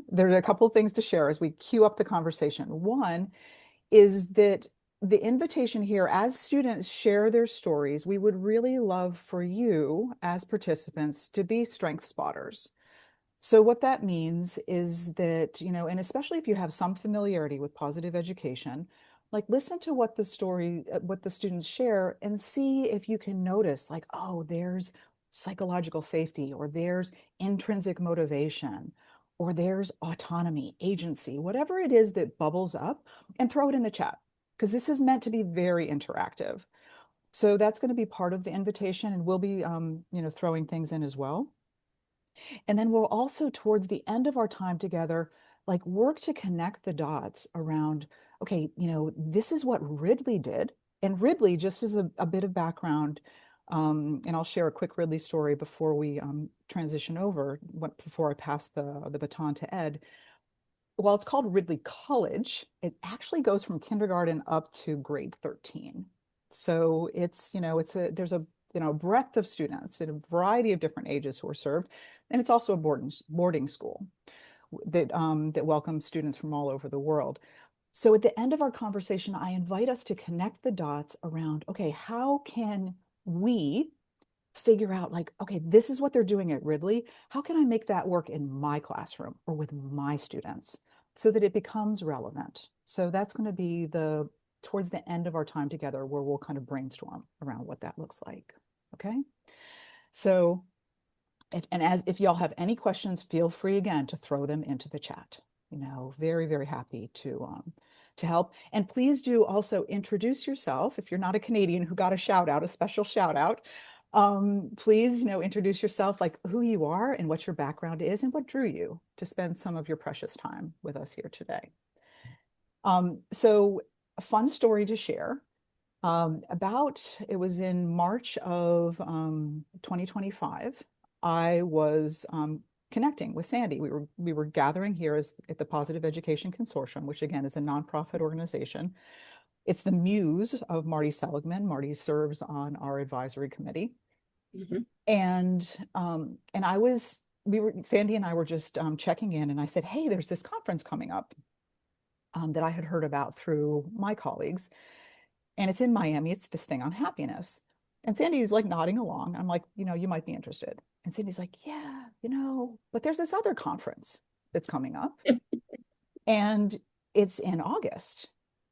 There are a couple of things to share as we queue up the conversation. One is that the invitation here, as students share their stories, we would really love for you as participants to be strength spotters. So what that means is that, and especially if you have some familiarity with positive education, like listen to what the students share and see if you can notice like, oh, there's psychological safety, or there's intrinsic motivation, or there's autonomy, agency, whatever it is that bubbles up, and throw it in the chat because this is meant to be very interactive. So that's going to be part of the invitation, and we'll be, throwing things in as well. And then we'll also, towards the end of our time together, like work to connect the dots around, okay, this is what Ridley did. And Ridley, just as a bit of background, and I'll share a quick Ridley story before we transition over, before I pass the baton to Ed. While it's called Ridley College, it actually goes from kindergarten up to grade 13. So there's a breadth of students in a variety of different ages who are served. And it's also a boarding school that welcomes students from all over the world. So at the end of our conversation, I invite us to connect the dots around, okay, how can we figure out like, okay, this is what they're doing at Ridley. How can I make that work in my classroom or with my students so that it becomes relevant? So that's going to be towards the end of our time together where we'll kind of brainstorm around what that looks like. Okay. So, if y'all have any questions, feel free again to throw them into the chat. Very, very happy to help. And please do also introduce yourself. If you're not a Canadian who got a shout out, a special shout out, please, introduce yourself, like who you are and what your background is and what drew you to spend some of your precious time with us here today. So a fun story to share. It was in March of 2025. I was connecting with Sandy. We were gathering here at the Positive Education Consortium, which again is a nonprofit organization. It's the muse of Marty Seligman. Marty serves on our advisory committee. Mm-hmm. Sandy and I were just checking in, and I said, hey, there's this conference coming up that I had heard about through my colleagues. And it's in Miami. It's this thing on happiness. And Sandy was like nodding along. I'm like, you might be interested. And Sandy's like, yeah, but there's this other conference that's coming up. And it's in August.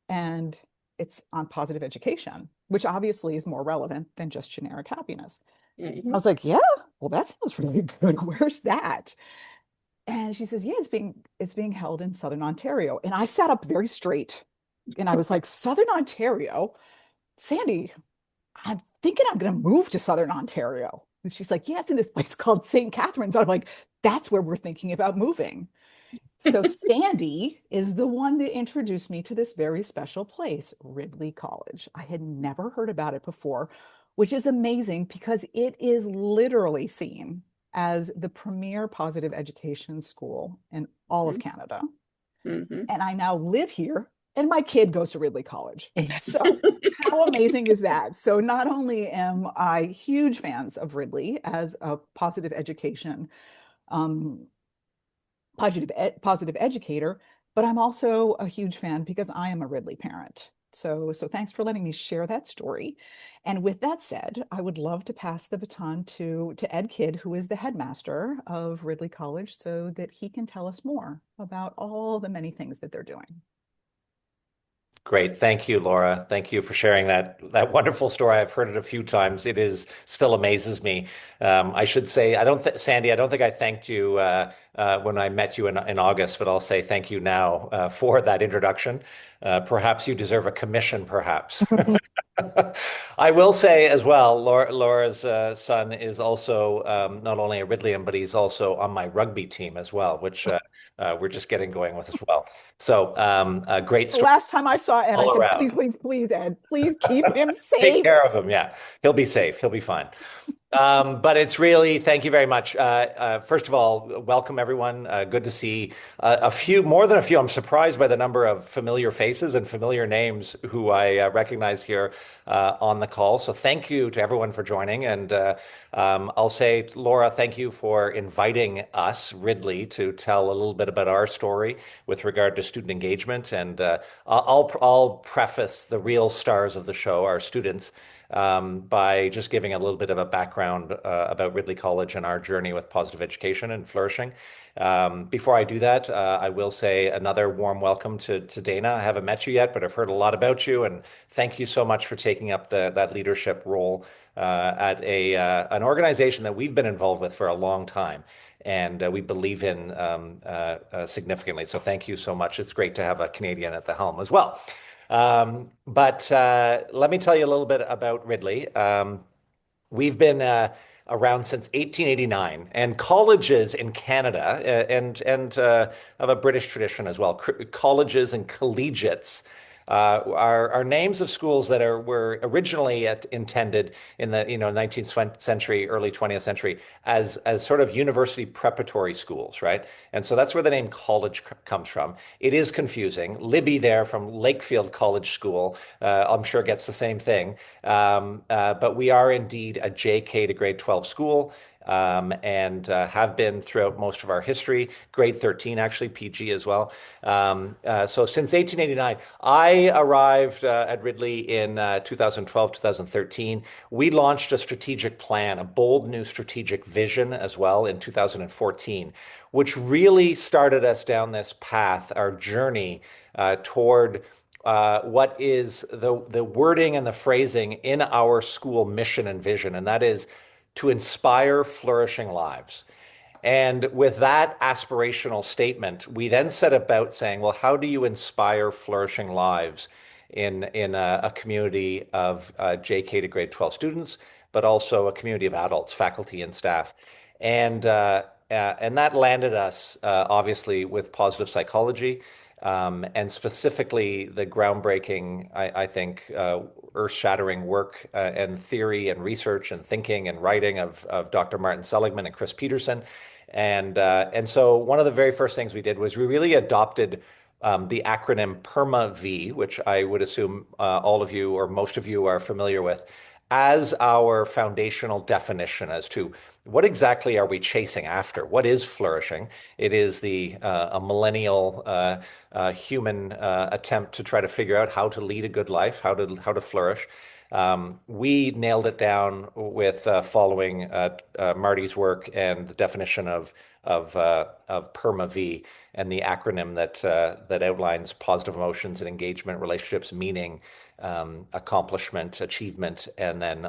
And it's on positive education, which obviously is more relevant than just generic happiness. Mm-hmm. I was like, yeah, well, that sounds really good. Where's that? And she says, yeah, it's being held in Southern Ontario. And I sat up very straight. And I was like, Southern Ontario? Sandy, I'm thinking I'm going to move to Southern Ontario. And she's like, yeah, it's in this place called St. Catharines. I'm like, that's where we're thinking about moving. So Sandy is the one that introduced me to this very special place, Ridley College. I had never heard about it before, which is amazing because it is literally seen as the premier positive education school in all of Canada. Mm-hmm. And I now live here. And my kid goes to Ridley College. So how amazing is that? So not only am I huge fans of Ridley as a positive education, positive educator, but I'm also a huge fan because I am a Ridley parent. So thanks for letting me share that story. And with that said, I would love to pass the baton to Ed Kidd, who is the headmaster of Ridley College, so that he can tell us more about all the many things that they're doing. Great. Thank you, Laura. Thank you for sharing that wonderful story. I've heard it a few times. It still amazes me. I should say, Sandy, I don't think I thanked you when I met you in August, but I'll say thank you now for that introduction. Perhaps you deserve a commission, perhaps. I will say as well, Laura's son is also not only a Ridleyan, but he's also on my rugby team as well, which we're just getting going with as well. So a great story. Last time I saw Ed, I said, please, please, please, Ed, please keep him safe. Take care of him. Yeah, he'll be safe. He'll be fine. But it's really, thank you very much. First of all, welcome everyone. Good to see more than a few. I'm surprised by the number of familiar faces and familiar names who I recognize here on the call. So thank you to everyone for joining. And I'll say, Laura, thank you for inviting us, Ridley, to tell a little bit about our story with regard to student engagement. And I'll preface the real stars of the show, our students, by just giving a little bit of a background about Ridley College and our journey with positive education and flourishing. Before I do that, I will say another warm welcome to Dana. I haven't met you yet, but I've heard a lot about you, and thank you so much for taking up that leadership role at an organization that we've been involved with for a long time. And we believe in significantly. So thank you so much. It's great to have a Canadian at the helm as well. But let me tell you a little bit about Ridley. We've been around since 1889, and colleges in Canada and of a British tradition as well. Colleges and collegiates are names of schools that were originally intended in the 19th century, early 20th century as sort of university preparatory schools, right? And so that's where the name college comes from. It is confusing. Libby there from Lakefield College School, I'm sure gets the same thing. But we are indeed a JK to grade 12 school. And have been throughout most of our history, grade 13, actually, PG as well. So since 1889, I arrived at Ridley in 2012, 2013. We launched a strategic plan, a bold new strategic vision as well in 2014, which really started us down this path, our journey toward what is the wording and the phrasing in our school mission and vision, and that is to inspire flourishing lives. And with that aspirational statement, we then set about saying, well, how do you inspire flourishing lives in a community of JK to grade 12 students, but also a community of adults, faculty, and staff? And that landed us obviously with positive psychology. And specifically the groundbreaking, I think, earth-shattering work and theory and research and thinking and writing of Dr. Martin Seligman and Chris Peterson. And so one of the very first things we did was we really adopted the acronym PERMA-V, which I would assume all of you or most of you are familiar with, as our foundational definition as to what exactly are we chasing after? What is flourishing? It is a millennial human attempt to try to figure out how to lead a good life, how to flourish. We nailed it down with following Marty's work and the definition of PERMA-V and the acronym that outlines positive emotions and engagement, relationships, meaning, accomplishment, achievement, and then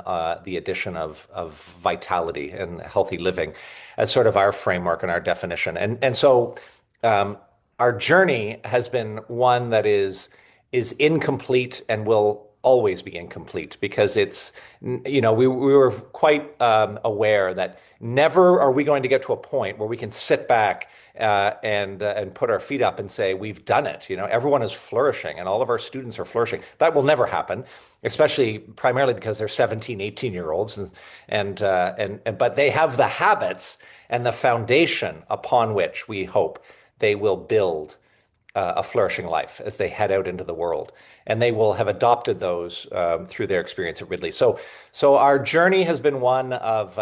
the addition of vitality and healthy living as sort of our framework and our definition. And so our journey has been one that is incomplete and will always be incomplete because we were quite aware that never are we going to get to a point where we can sit back and put our feet up and say we've done it. Everyone is flourishing and all of our students are flourishing. That will never happen, especially primarily because they're 17, 18-year-olds but they have the habits and the foundation upon which we hope they will build a flourishing life as they head out into the world. And they will have adopted those through their experience at Ridley. So our journey has been one of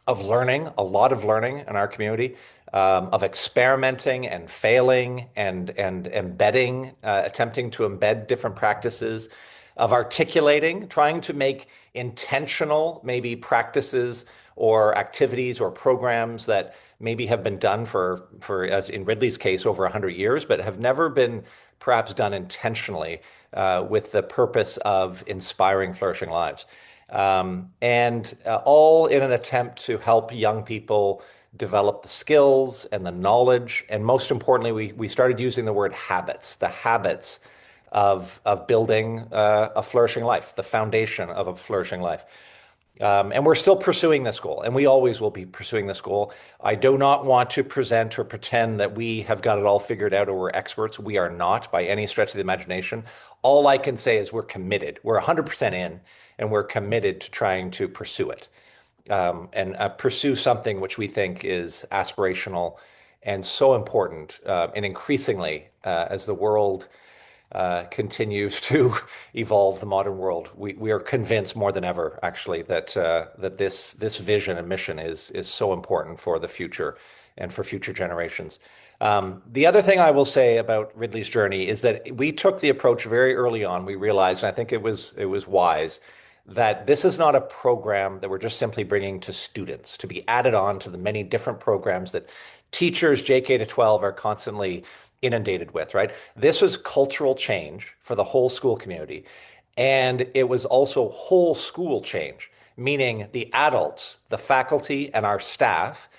learning, a lot of learning in our community, of experimenting and failing and embedding, attempting to embed different practices, of articulating, trying to make intentional maybe practices or activities or programs that maybe have been done for as in Ridley's case, over 100 years, but have never been perhaps done intentionally with the purpose of inspiring flourishing lives. And all in an attempt to help young people develop the skills and the knowledge. And most importantly, we started using the word habits, the habits of building a flourishing life, the foundation of a flourishing life. And we're still pursuing this goal, and we always will be pursuing this goal. I do not want to present or pretend that we have got it all figured out or we're experts. We are not by any stretch of the imagination. All I can say is we're committed. We're 100% in, and we're committed to trying to pursue it. and pursue something which we think is aspirational and so important, and increasingly, as the world continues to evolve, the modern world, we are convinced more than ever, actually, that this vision and mission is so important for the future and for future generations. The other thing I will say about Ridley's journey is that we took the approach very early on. We realized, and I think it was wise, that this is not a program that we're just simply bringing to students to be added on to the many different programs that teachers JK to 12 are constantly inundated with, right? This was cultural change for the whole school community. And it was also whole school change, meaning the adults, the faculty, and our staff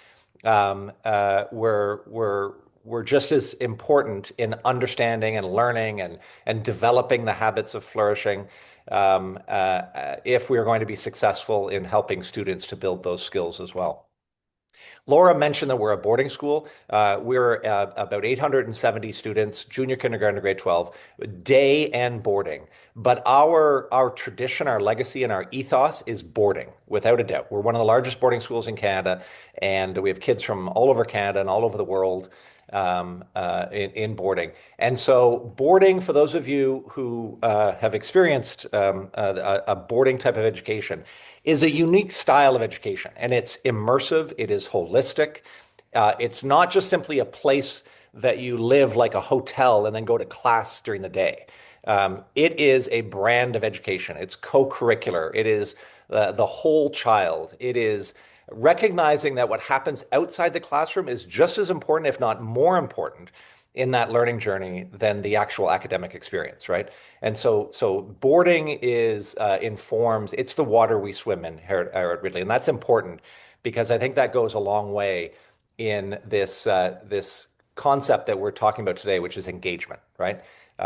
were just as important in understanding and learning and developing the habits of flourishing, if we are going to be successful in helping students to build those skills as well. Laura mentioned that we're a boarding school. We're about 870 students, junior kindergarten to grade 12, day and boarding. But our tradition, our legacy, and our ethos is boarding, without a doubt. We're one of the largest boarding schools in Canada, and we have kids from all over Canada and all over the world in boarding. And so, boarding, for those of you who have experienced a boarding type of education, is a unique style of education, and it's immersive, it is holistic. It's not just simply a place that you live like a hotel and then go to class during the day. It is a brand of education. It's co-curricular. It is the whole child. It is recognizing that what happens outside the classroom is just as important, if not more important, in that learning journey than the actual academic experience, right? And so boarding is informs, it's the water we swim in here at Ridley. And that's important because I think that goes a long way in this concept that we're talking about today, which is engagement, right?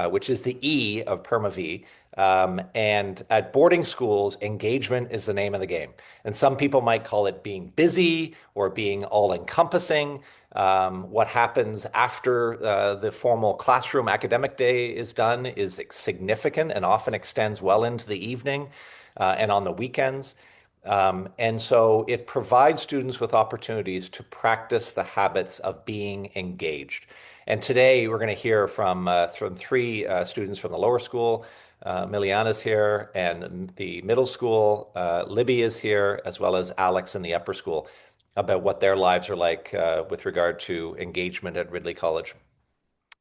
Which is the E of Perma V. And at boarding schools, engagement is the name of the game. And some people might call it being busy or being all-encompassing. What happens after the formal classroom academic day is done is significant and often extends well into the evening and on the weekends. And so it provides students with opportunities to practice the habits of being engaged. And today we're going to hear from three students from the lower school. Miliana's here, and the middle school, Libby is here, as well as Alex in the upper school, about what their lives are like with regard to engagement at Ridley College.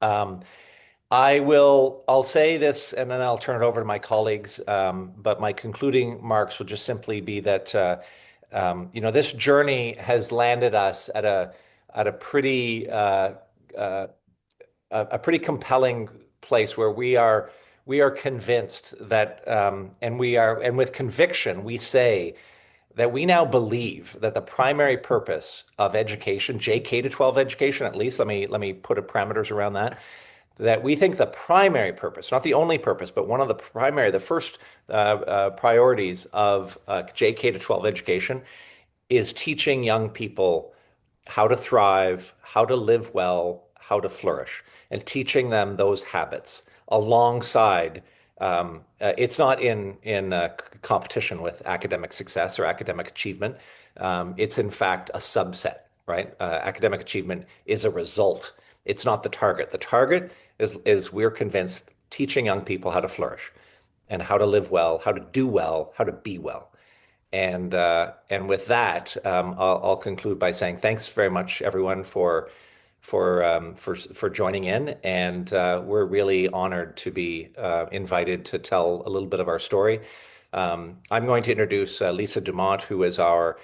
Um, I'll say this and then I'll turn it over to my colleagues. But my concluding marks will just simply be that, this journey has landed us at a pretty compelling place where we are convinced that, and with conviction, we say that we now believe that the primary purpose of education, JK to 12 education, at least, let me put parameters around that we think the primary purpose, not the only purpose, but one of the first priorities of JK to 12 education is teaching young people how to thrive, how to live well, how to flourish, and teaching them those habits alongside. It's not in competition with academic success or academic achievement. It's in fact a subset, right? Academic achievement is a result. It's not the target. The target is we're convinced teaching young people how to flourish and how to live well, how to do well, how to be well. And with that, I'll conclude by saying thanks very much, everyone, for joining in, and we're really honored to be invited to tell a little bit of our story. I'm going to introduce Lisa Dumont, who is our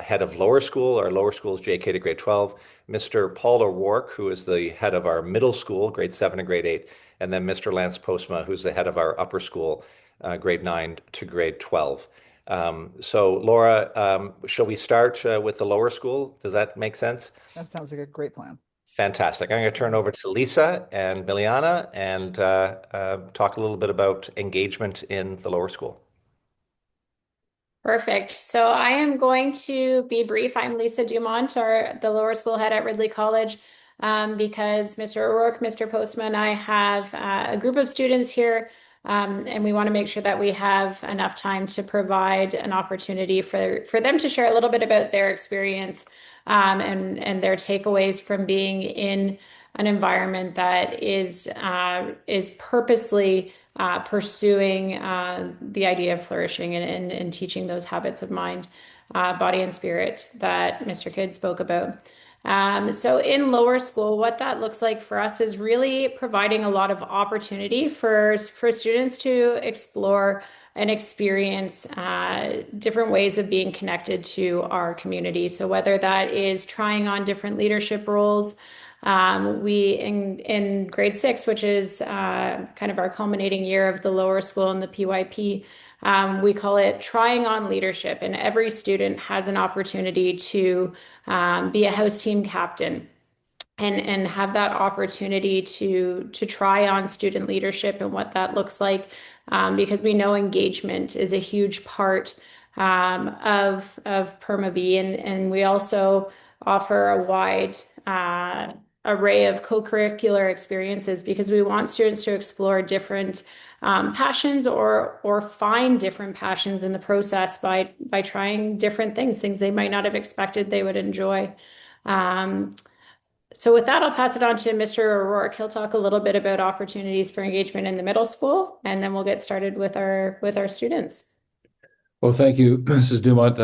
head of lower school. Our lower school is JK to grade 12. Mr. Paul O'Rourke, who is the head of our middle school, grade 7 and grade 8, and then Mr. Lance Postma, who's the head of our upper school, grade 9 to grade 12. So, Laura, shall we start with the lower school? Does that make sense? That sounds like a great plan. Fantastic. I'm going to turn over to Lisa and Miliana and talk a little bit about engagement in the lower school. Perfect. So I am going to be brief. I'm Lisa Dumont, the lower school head at Ridley College, because Mr. O'Rourke, Mr. Postman, and I have a group of students here And we want to make sure that we have enough time to provide an opportunity for them to share a little bit about their experience, and their takeaways from being in an environment that is purposely pursuing the idea of flourishing and teaching those habits of mind, body, and spirit that Mr. Kidd spoke about. So in lower school, what that looks like for us is really providing a lot of opportunity for students to explore and experience different ways of being connected to our community. So whether that is trying on different leadership roles, we in grade 6, which is kind of our culminating year of the lower school and the PYP, we call it trying on leadership, and every student has an opportunity to be a house team captain and have that opportunity to try on student leadership and what that looks like, because we know engagement is a huge part of PermaV, and we also offer a wide array of co-curricular experiences because we want students to explore different passions or find different passions in the process by trying different things they might not have expected they would enjoy. So with that, I'll pass it on to Mr. O'Rourke. He'll talk a little bit about opportunities for engagement in the middle school, and then we'll get started with our students. Well, thank you, Mrs. Dumont.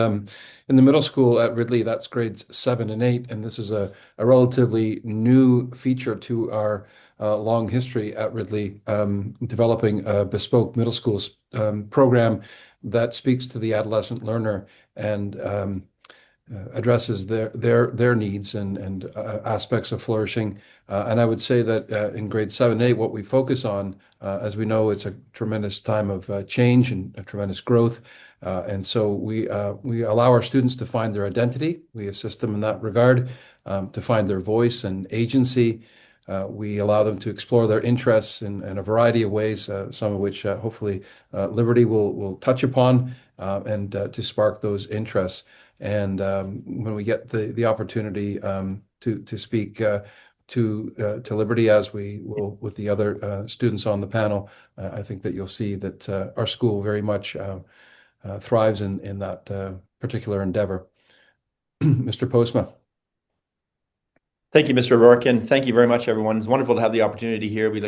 In the middle school at Ridley, that's grades 7 and 8, and this is a relatively new feature to our long history at Ridley, developing a bespoke middle school program that speaks to the adolescent learner and addresses their needs and aspects of flourishing. And I would say that in grade 7 and 8, what we focus on, as we know, it's a tremendous time of change and a tremendous growth. And so we allow our students to find their identity. We assist them in that regard, to find their voice and agency. We allow them to explore their interests in a variety of ways, some of which hopefully Liberty will touch upon, and to spark those interests. And when we get the opportunity to speak to Liberty, as we will with the other students on the panel, I think that you'll see that our school very much thrives in that particular endeavor. Mr. Postma. Thank you, Mr. O'Rourke, and thank you very much, everyone. It's wonderful to have the opportunity here. We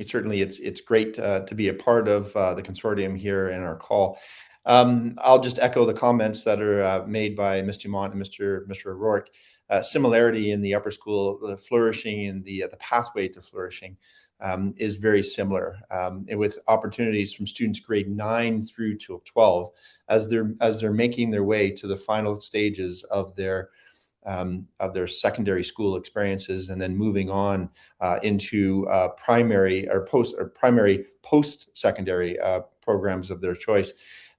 certainly it's great to be a part of the consortium here in our call. I'll just echo the comments that are made by Ms. Dumont and Mr. O'Rourke. Similarity in the upper school, the flourishing and the pathway to flourishing is very similar, and with opportunities from students grade 9 through to 12 as they're making their way to the final stages of their secondary school experiences, and then moving on into primary or post-secondary programs of their choice.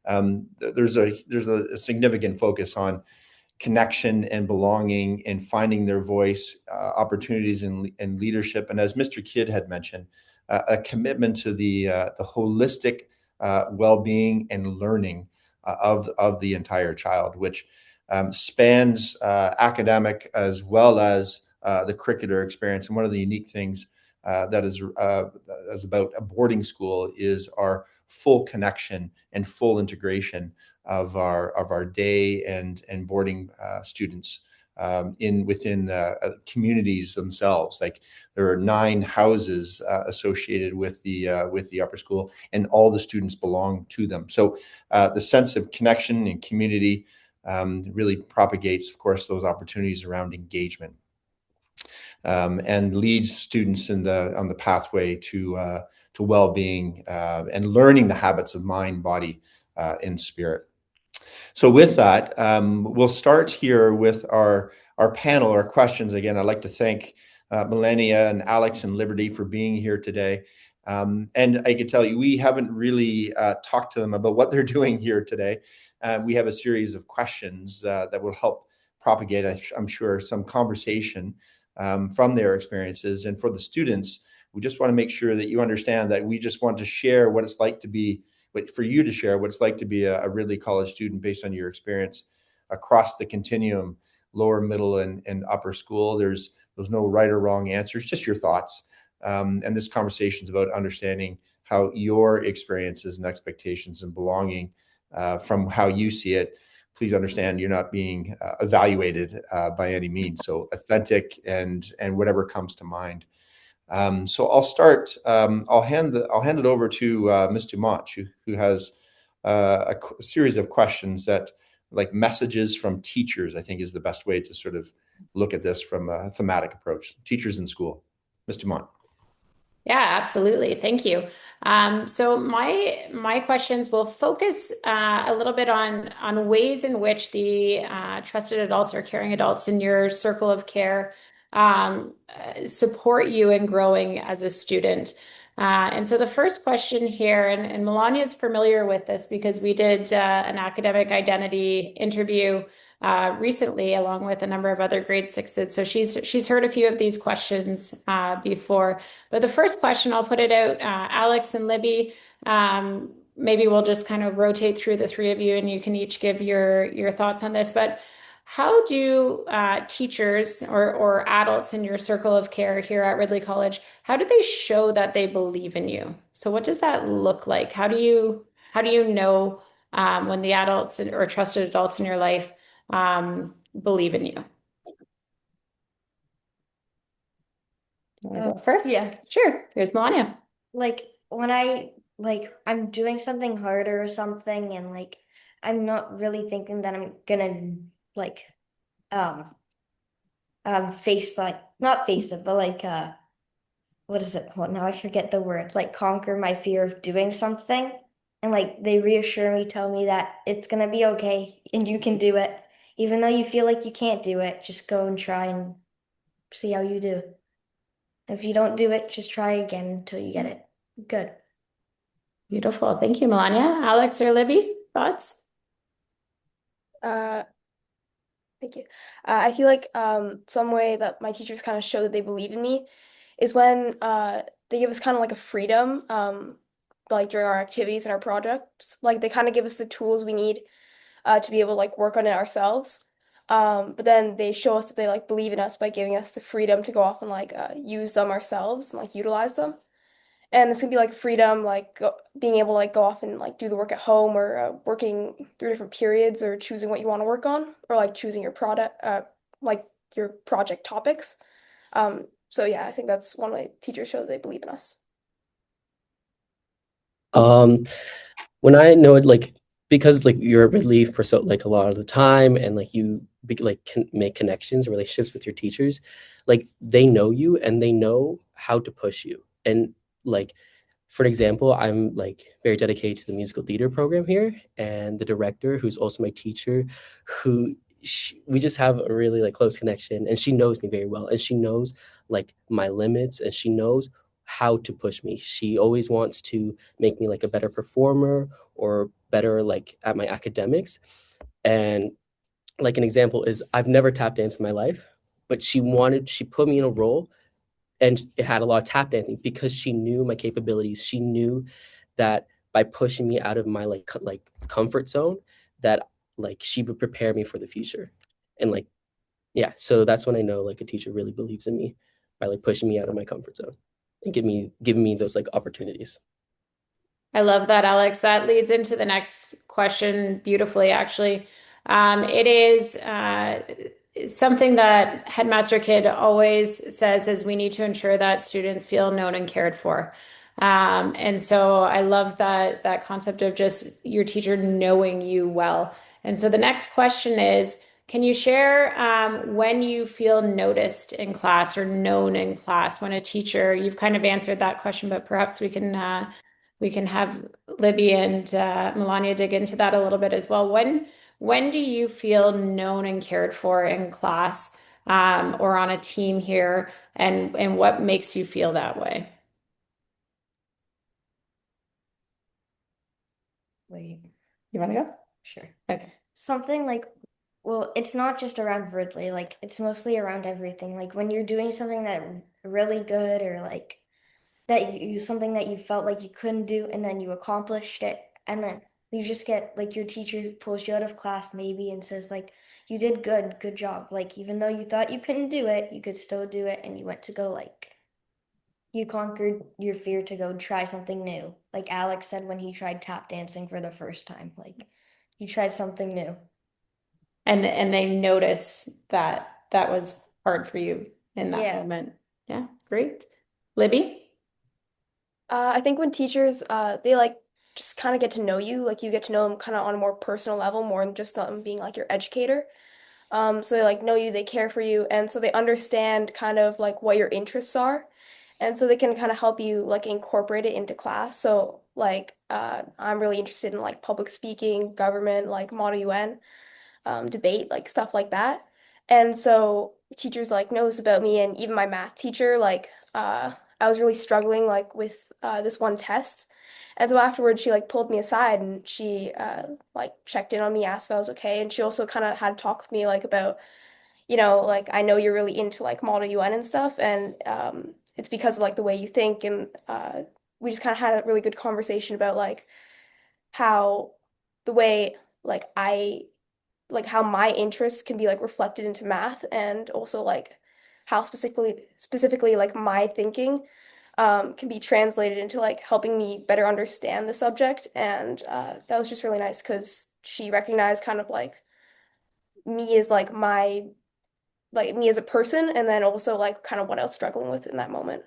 There's a significant focus on connection and belonging and finding their voice, opportunities in leadership, and as Mr. Kidd had mentioned, a commitment to the holistic well-being and learning of the entire child, which spans academic as well as the curricular experience. And one of the unique things that is about a boarding school is our full connection and full integration of our day and boarding students within communities themselves. Like there are 9 houses associated with the upper school, and all the students belong to them. So the sense of connection and community really propagates, of course, those opportunities around engagement, and leads students on the pathway to well-being and learning the habits of mind, body, and spirit. So with that, we'll start here with our panel, our questions. Again, I'd like to thank Melania and Alex and Liberty for being here today. And I can tell you, we haven't really talked to them about what they're doing here today. We have a series of questions that will help propagate, I'm sure, some conversation from their experiences. And for the students, we just want to make sure that you understand that we just want to share what it's like to be, for you to share what it's like to be a Ridley College student based on your experience across the continuum, lower, middle, and upper school. There's no right or wrong answers, just your thoughts. And this conversation is about understanding how your experiences and expectations and belonging from how you see it. Please understand you're not being evaluated by any means. So authentic and whatever comes to mind. So I'll start. I'll hand it over to Ms. Dumont, who has a series of questions that, like messages from teachers, I think is the best way to sort of look at this from a thematic approach. Teachers in school. Ms. Dumont. Yeah, absolutely. Thank you. So my questions will focus a little bit on ways in which the trusted adults or caring adults in your circle of care support you in growing as a student. And so the first question here, and Melania is familiar with this because we did an academic identity interview recently, along with a number of other grade sixes. So she's heard a few of these questions before. But the first question, I'll put it out, Alex and Libby. Maybe we'll just kind of rotate through the three of you, and you can each give your thoughts on this. But how do teachers or adults in your circle of care here at Ridley College, how do they show that they believe in you? So what does that look like? How do you know when the adults or trusted adults in your life believe in you? You want to go first? Yeah. Sure. Here's Melania. Like when I'm doing something harder or something and like I'm not really thinking that I'm gonna like um face like not face it, but like what is it called now? I forget the word. Like conquer my fear of doing something. And like they reassure me, tell me that it's gonna be okay and you can do it. Even though you feel like you can't do it, just go and try and see how you do. If you don't do it, just try again until you get it good. Beautiful. Thank you, Melania. Alex or Libby, thoughts? Uh, Thank you. I feel like some way that my teachers kind of show that they believe in me is when they give us kind of like a freedom, like during our activities and our projects. Like they kind of give us the tools we need to be able to like work on it ourselves. But then they show us that they like believe in us by giving us the freedom to go off and like use them ourselves and like utilize them. And this can be like freedom, like being able to like go off and like do the work at home or working through different periods or choosing what you want to work on or like choosing your product, like your project topics. So yeah, I think that's one way teachers show that they believe in us. When I know it, like because like you're at Ridley for so like a lot of the time, and like you like can make connections and relationships with your teachers, like they know you and they know how to push you. And like for example, I'm like very dedicated to the musical theater program here, and the director, who's also my teacher, we just have a really like close connection, and she knows me very well, and she knows like my limits, and she knows how to push me. She always wants to make me like a better performer or better like at my academics. And like an example is I've never tap danced in my life, but she put me in a role, and it had a lot of tap dancing because she knew my capabilities. She knew that by pushing me out of my like comfort zone, that like she would prepare me for the future. And like yeah, so that's when I know like a teacher really believes in me, by like pushing me out of my comfort zone and giving me those like opportunities. I love that, Alex. That leads into the next question beautifully, actually. It is something that Headmaster Kidd always says is we need to ensure that students feel known and cared for. And so I love that concept of just your teacher knowing you well. And so the next question is, can you share when you feel noticed in class or known in class when a teacher, you've kind of answered that question, but perhaps we can have Libby and Melania dig into that a little bit as well. When do you feel known and cared for in class or on a team here, and what makes you feel that way? Wait, You want to go? sure. Okay. Something like, well, it's not just around Ridley, like it's mostly around everything. Like when you're doing something that really good or like that you something that you felt like you couldn't do and then you accomplished it and then you just get like your teacher pulls you out of class maybe and says like you did good job, like even though you thought you couldn't do it you could still do it and you went to go like you conquered your fear to go try something new. Like Alex said when he tried tap dancing for the first time, like you tried something new. And they notice that that was hard for you in that Yeah. moment. Yeah, great. Libby? I think when teachers, they like just kind of get to know you, like you get to know them kind of on a more personal level, more than just them being like your educator. So they like know you, they care for you, and so they understand kind of like what your interests are, and so they can kind of help you like incorporate it into class. So like, I'm really interested in like public speaking, government, like Model UN, debate, like stuff like that. And so teachers like know this about me, and even my math teacher, like I was really struggling like with this one test. And so afterwards, she like pulled me aside and she like checked in on me, asked if I was okay, and she also kind of had a talk with me like about, like I know you're really into like Model UN and stuff, and it's because of like the way you think, and we just kind of had a really good conversation about like how the way like I like how my interests can be like reflected into math, and also like how specifically like my thinking can be translated into like helping me better understand the subject. And that was just really nice because she recognized kind of like me as like me as a person, and then also like kind of what I was struggling with in that moment.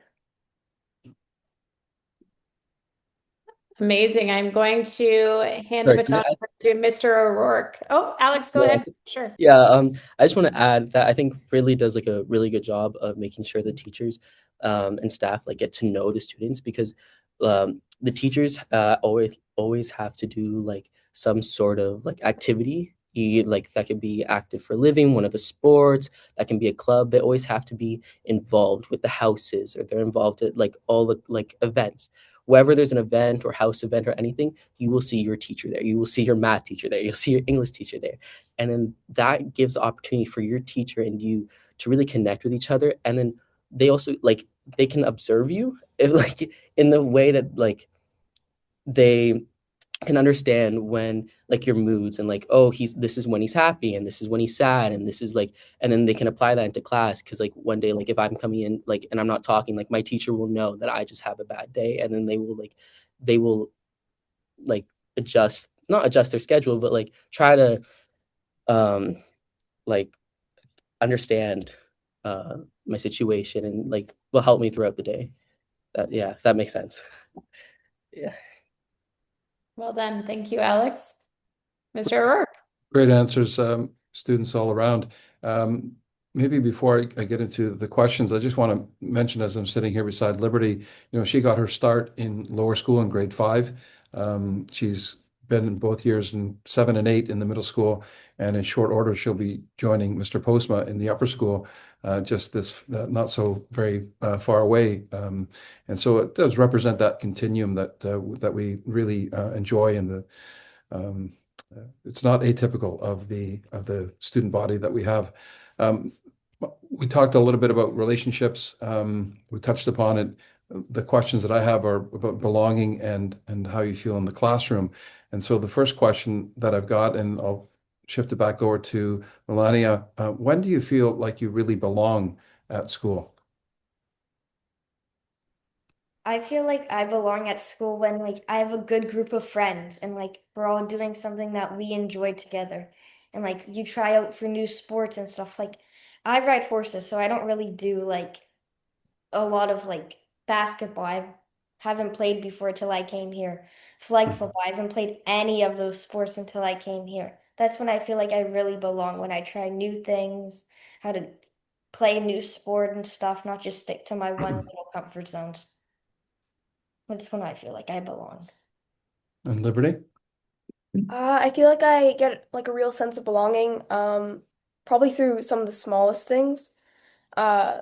Amazing. I'm going to hand the Sorry, can I baton add? over to Mr. O'Rourke. Oh, Alex, go Yeah, ahead. Sure. yeah, I just want to add that I think Ridley does like a really good job of making sure the teachers and staff like get to know the students, because the teachers always have to do like some sort of like activity. Like that could be active for living, one of the sports, that can be a club. They always have to be involved with the houses, or they're involved at like all the like events. Wherever there's an event or house event or anything, you will see your teacher there. You will see your math teacher there. You'll see your English teacher there, and then that gives the opportunity for your teacher and you to really connect with each other. And then they also like they can observe you if, like in the way that like they can understand when like your moods, and like, oh, he's this is when he's happy and this is when he's sad, and this is like, and then they can apply that into class. Because like one day, like if I'm coming in like and I'm not talking, like my teacher will know that I just have a bad day, and then they will like not adjust their schedule, but like try to um like understand my situation, and like will help me throughout the day. Yeah, if that makes sense. Yeah. Well done. Thank you, Alex. Mr. O'Rourke. Great answers, students all around. Um, Maybe before I get into the questions, I just want to mention, as I'm sitting here beside Liberty, she got her start in lower school in grade 5. She's been in both years in 7 and 8 in the middle school, and in short order, she'll be joining Mr. Postma in the upper school, just this not so very far away. And so it does represent that continuum that we really enjoy in the um, it's not atypical of the student body that we have. Um, we talked a little bit about relationships. We touched upon it. The questions that I have are about belonging and how you feel in the classroom. And so the first question that I've got, and I'll shift it back over to Melania. When do you feel like you really belong at school? I feel like I belong at school when like I have a good group of friends and like we're all doing something that we enjoy together. And like you try out for new sports and stuff. Like I ride horses, so I don't really do like a lot of like basketball. I haven't played before till I came here. Flag football, I haven't played any of those sports until I came here. That's when I feel like I really belong, when I try new things, how to play a new sport and stuff, not just stick to my one little comfort zones. That's when I feel like I belong. And Liberty? I feel like I get like a real sense of belonging, probably through some of the smallest things. Uh,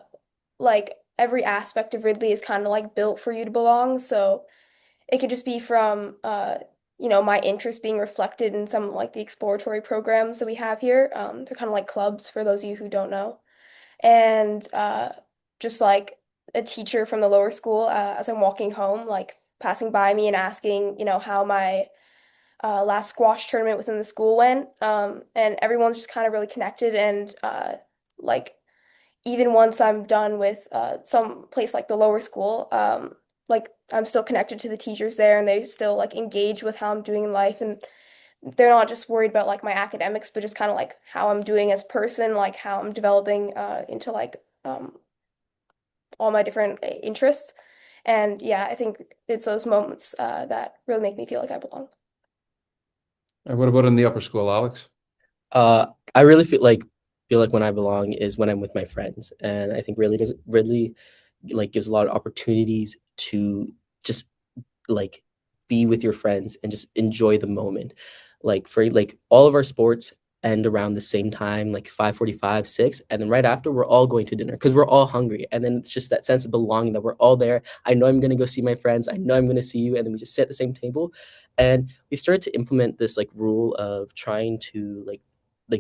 like every aspect of Ridley is kind of like built for you to belong. So it could just be from my interest being reflected in some like the exploratory programs that we have here. They're kind of like clubs for those of you who don't know. And just like a teacher from the lower school, as I'm walking home, like passing by me and asking, how my last squash tournament within the school went. And everyone's just kind of really connected, and like even once I'm done with some place like the lower school, like I'm still connected to the teachers there, and they still like engage with how I'm doing in life, and they're not just worried about like my academics, but just kind of like how I'm doing as a person, like how I'm developing into like all my different interests. And yeah, I think it's those moments that really make me feel like I belong. And what about in the upper school, Alex? I really feel like when I belong is when I'm with my friends, and I think Ridley like gives a lot of opportunities to just like be with your friends and just enjoy the moment. Like for like all of our sports end around the same time, like 5:45, 6, and then right after we're all going to dinner because we're all hungry. And then it's just that sense of belonging that we're all there. I know I'm gonna go see my friends. I know I'm gonna see you, and then we just sit at the same table. And we started to implement this like rule of trying to like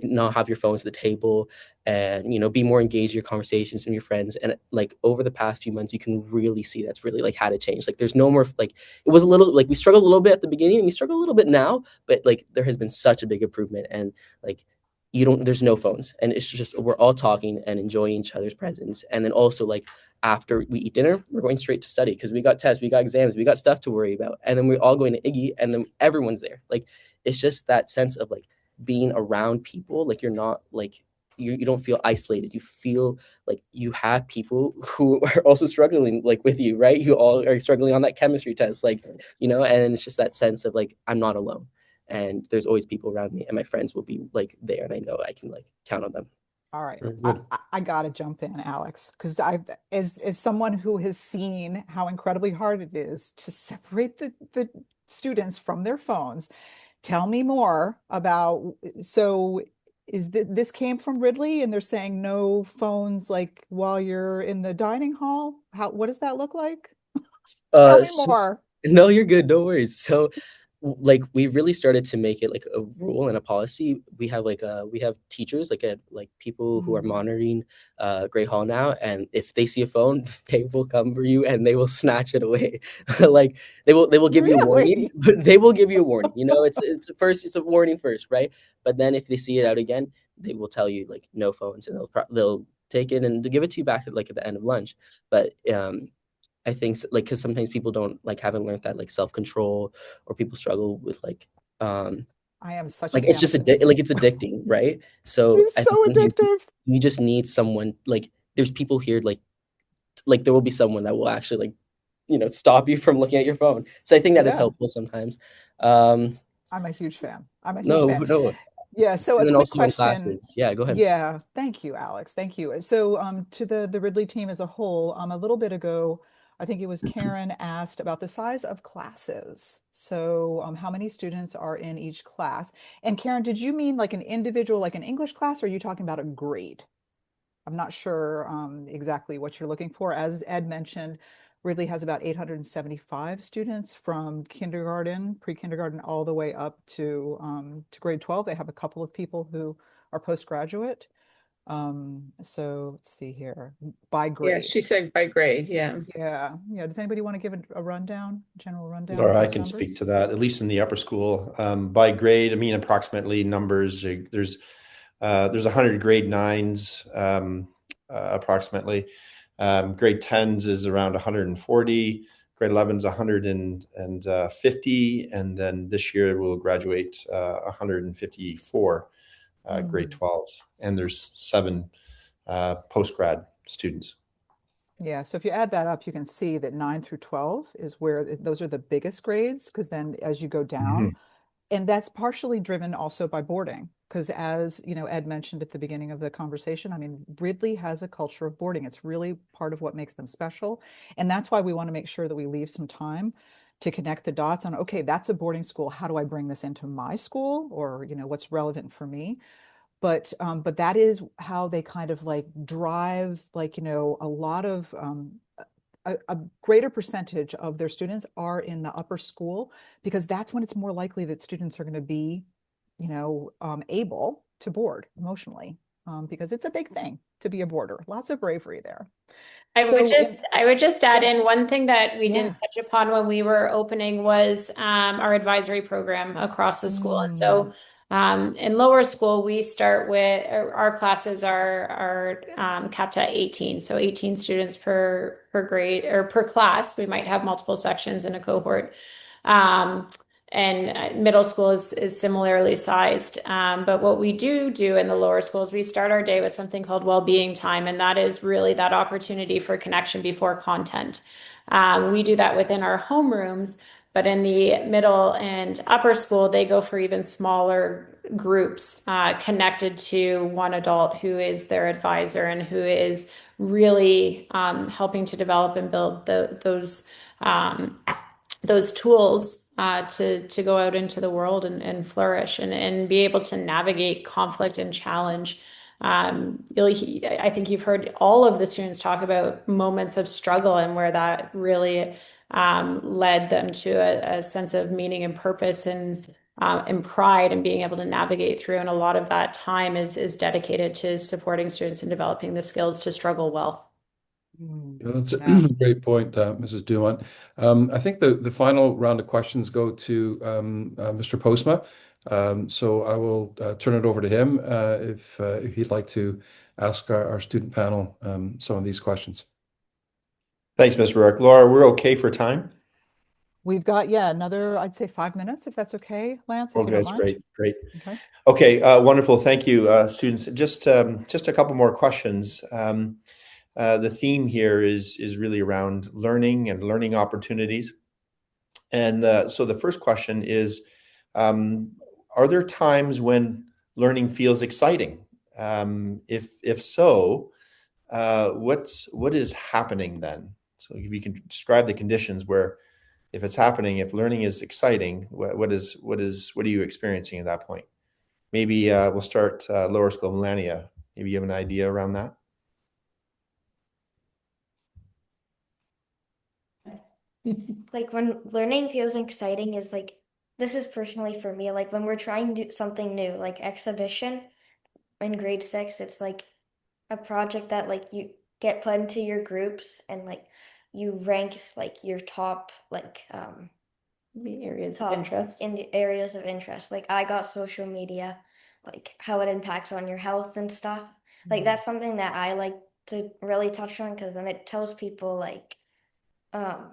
not have your phones at the table and be more engaged in your conversations and your friends. And like over the past few months you can really see that's really like had to change. Like there's no more like it was a little like we struggled a little bit at the beginning and we struggle a little bit now, but like there has been such a big improvement. And like there's no phones, and it's just we're all talking and enjoying each other's presence. And then also like after we eat dinner we're going straight to study because we got tests, we got exams, we got stuff to worry about, and then we're all going to Iggy and then everyone's there. Like it's just that sense of like being around people. Like you're not like you don't feel isolated. You feel like you have people who are also struggling like with you, right? You all are struggling on that chemistry test, like and it's just that sense of like I'm not alone, and there's always people around me, and my friends will be like there, and I know I can like count on them. All right. Very I, good. I gotta jump in, Alex, because as someone who has seen how incredibly hard it is to separate the students from their phones, tell me more about, so this came from Ridley and they're saying no phones like while you're in the dining hall? What does that look like? Tell me So more. no, you're good. No worries. So, like, we really started to make it like a rule and a policy. We have teachers like people who are Mm. monitoring Great Hall now, and if they see a phone, they will come for you and they will snatch it away. Like they will give you a warning, Really? but they will give you a warning. It's a warning first, right? But then if they see it out again, they will tell you like no phones, and they'll take it and they'll give it to you back at the end of lunch. But I think like because sometimes people don't like haven't learned that like self-control, or people struggle with um I am such a like it's fan just of this. it's addicting, right? So It's I think so sometimes addictive. you just need someone like there's people here like there will be someone that will actually like stop you from looking at your phone. So I think that is Yeah, helpful sometimes. Um I'm a huge fan. I'm a huge no fan. no Yeah, so a and then quick also in question. classes. Yeah, go ahead. Yeah, thank you, Alex. Thank you. So to the Ridley team as a whole, a little bit ago, I think it was Karen asked about the size of classes. So how many students are in each class? And Karen, did you mean like an individual, like an English class, or are you talking about a grade? I'm not sure exactly what you're looking for. As Ed mentioned, Ridley has about 875 students from kindergarten, pre-kindergarten, all the way up to grade 12. They have a couple of people who are postgraduate. So let's see here, by Yeah, grade. she said by grade. Yeah. Yeah, yeah. Does anybody want to give a rundown, general rundown of Laura, I those can speak numbers? to that, at least in the upper school. By grade, I mean, approximately numbers. There's 100 grade nines, approximately. Grade 10s is around 140. Grade 11's 150. And then this year we'll graduate 154 grade Mm. 12s. And there's 7 post-grad students. Yeah, so if you add that up, you can see that 9 through 12 is where those are the biggest grades, because then as you go down, Mhm. and that's partially driven also by boarding, because as Ed mentioned at the beginning of the conversation, I mean, Ridley has a culture of boarding. It's really part of what makes them special. And that's why we want to make sure that we leave some time to connect the dots on, okay, that's a boarding school. How do I bring this into my school? Or, what's relevant for me? But that is how they kind of like drive, like, a lot of a greater percentage of their students are in the upper school, because that's when it's more likely that students are going to be, able to board emotionally, because it's a big thing to be a boarder. Lots of bravery there. So I would just add yeah, in one thing that we yeah. didn't touch upon when we were opening was our advisory program across the school. And Mm, so In lower school, we start with our classes are capped at 18, so 18 students per grade or per class. We might have multiple sections in a cohort. Um, and middle school is similarly sized. But what we do in the lower schools, we start our day with something called well-being time, and that is really that opportunity for connection before content. We do that within our homerooms, but in the middle and upper school, they go for even smaller groups connected to one adult who is their advisor and who is really helping to develop and build those tools to go out into the world and flourish and be able to navigate conflict and challenge. I think you've heard all of the students talk about moments of struggle and where that really led them to a sense of meaning and purpose and pride and being able to navigate through. And a lot of that time is dedicated to supporting students and developing the skills to struggle well. Yeah, that's a Yeah. great point, Mrs. Dumont. I think the final round of questions go to Mr. Postma. So I will turn it over to him if he'd like to ask our student panel some of these questions. Thanks, Mr. Rourke. Laura, we're okay for time? We've got, yeah, another, I'd say 5 minutes, if that's okay, Lance, if you Okay, don't that's mind. great. Okay. Okay, wonderful. Thank you, students. Just a couple more questions. The theme here is really around learning and learning opportunities. And so the first question is, are there times when learning feels exciting? If so, what is happening then? So if you can describe the conditions where, if it's happening, if learning is exciting, what are you experiencing at that point? Maybe we'll start lower school. Melania, maybe you have an idea around that? Like when learning feels exciting is like, this is personally for me, like when we're trying to do something new, like exhibition in grade 6, it's like a project that like you get put into your groups and like you rank like your top like The areas of top interest. in the areas of interest. Like I got social media, like how it impacts on your health and stuff. Like that's something that I like to really touch on because then it tells people like um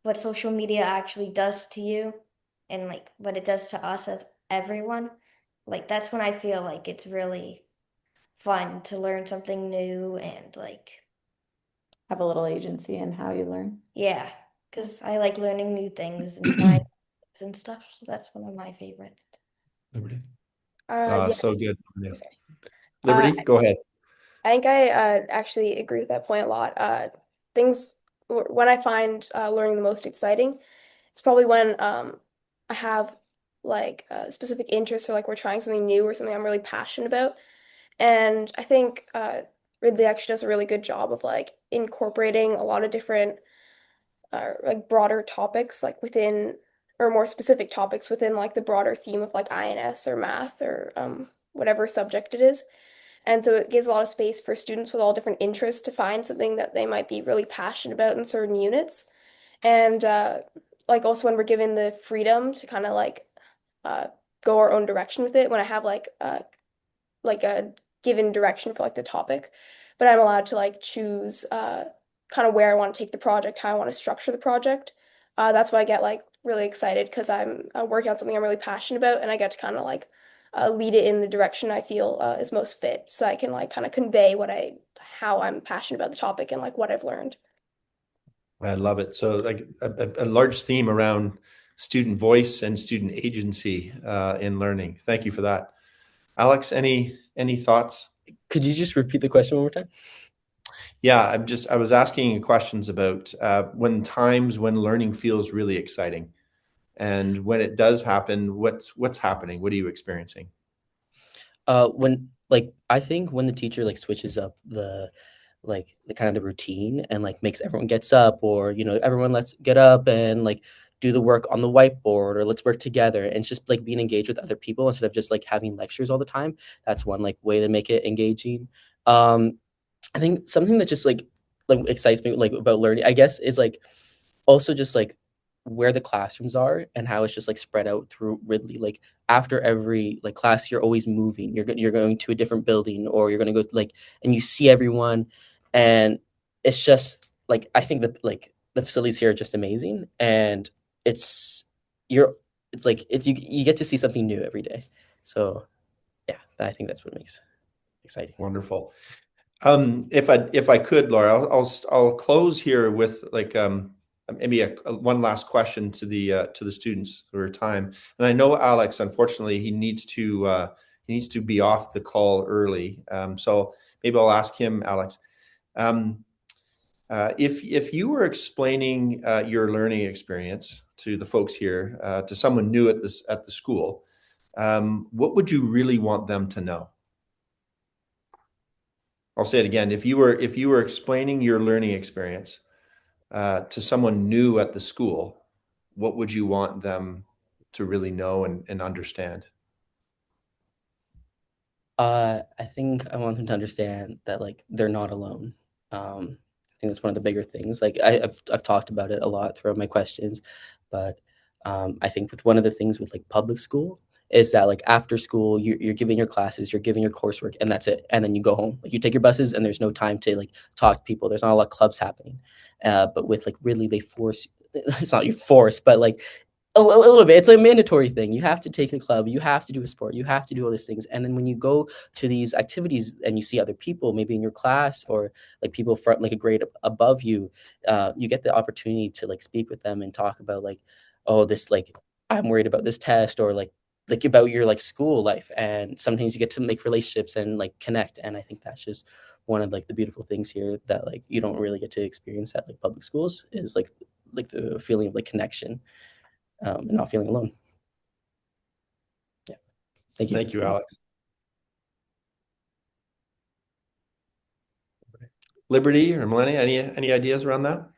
what social media actually does to you and like what it does to us as everyone. Like that's when I feel like it's really fun to learn something new and like Have a little agency in how you learn. yeah, because I like learning new things and trying things and stuff. So that's one of my favorite. Liberty. Yeah. So good. Sorry. Liberty, go ahead. I think I actually agree with that point a lot. Things when I find learning the most exciting, it's probably when I have like a specific interest or like we're trying something new or something I'm really passionate about. And I think Ridley actually does a really good job of like incorporating a lot of different like broader topics like within or more specific topics within like the broader theme of like INS or math or whatever subject it is. And so it gives a lot of space for students with all different interests to find something that they might be really passionate about in certain units. And like also when we're given the freedom to kind of like uh, go our own direction with it, when I have like a given direction for like the topic, but I'm allowed to like choose kind of where I want to take the project, how I want to structure the project. That's why I get like really excited because I'm working on something I'm really passionate about, and I get to kind of like lead it in the direction I feel is most fit, so I can like kind of convey how I'm passionate about the topic and like what I've learned. I love it. So like a large theme around student voice and student agency in learning. Thank you for that. Alex, any thoughts? Could you just repeat the question one more time? Yeah, I was asking you questions about when times when learning feels really exciting, and when it does happen, what's happening? What are you experiencing? When like I think when the teacher like switches up the kind of the routine and like makes everyone gets up or everyone let's get up and like do the work on the whiteboard or let's work together and it's just like being engaged with other people instead of just like having lectures all the time. That's one like way to make it engaging. I think something that just like excites me like about learning, I guess, is like also just like where the classrooms are and how it's just like spread out through Ridley. Like after every like class, you're always moving. You're going to a different building, or you're going to go like, and you see everyone, and it's just like I think that like the facilities here are just amazing, and it's you're it's like it's you get to see something new every day. So yeah, I think that's what makes it exciting. Wonderful. If I could, Laura, I'll close here with like maybe one last question to the students for time. And I know Alex, unfortunately, he needs to be off the call early. So maybe I'll ask him, Alex, um, if you were explaining your learning experience to the folks here, to someone new at the school, what would you really want them to know? I'll say it again. If you were explaining your learning experience to someone new at the school, what would you want them to really know and understand? I think I want them to understand that like they're not alone. I think that's one of the bigger things. Like I've talked about it a lot throughout my questions, but I think with one of the things with like public school is that like after school you're giving your classes, you're giving your coursework, and that's it. And then you go home. Like you take your buses, and there's no time to like talk to people. There's not a lot of clubs happening. But with like Ridley, they force. It's not you force, but like a little bit. It's a mandatory thing. You have to take a club. You have to do a sport. You have to do all these things. And then when you go to these activities and you see other people, maybe in your class or like people from like a grade above you, you get the opportunity to like speak with them and talk about like, oh, this like I'm worried about this test, or like about your like school life. And sometimes you get to make relationships and like connect. And I think that's just one of like the beautiful things here that like you don't really get to experience at like public schools is like the feeling of like connection, and not feeling alone. Yeah. Thank you. Thank you, Alex. Liberty or Melanie, any ideas around that?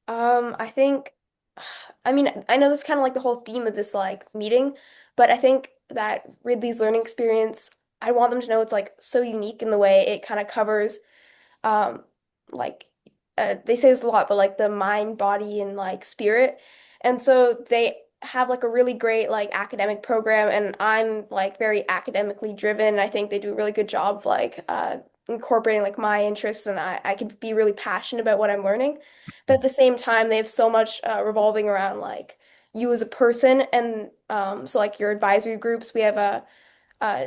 I think, I mean, I know this is kind of like the whole theme of this like meeting, but I think that Ridley's learning experience, I want them to know it's like so unique in the way it kind of covers, um, like they say this a lot, but like the mind, body, and like spirit, and so they have like a really great like academic program, and I'm like very academically driven. I think they do a really good job like incorporating like my interests, and I can be really passionate about what I'm learning. But at the same time, they have so much revolving around like you as a person, and so like your advisory groups, we have a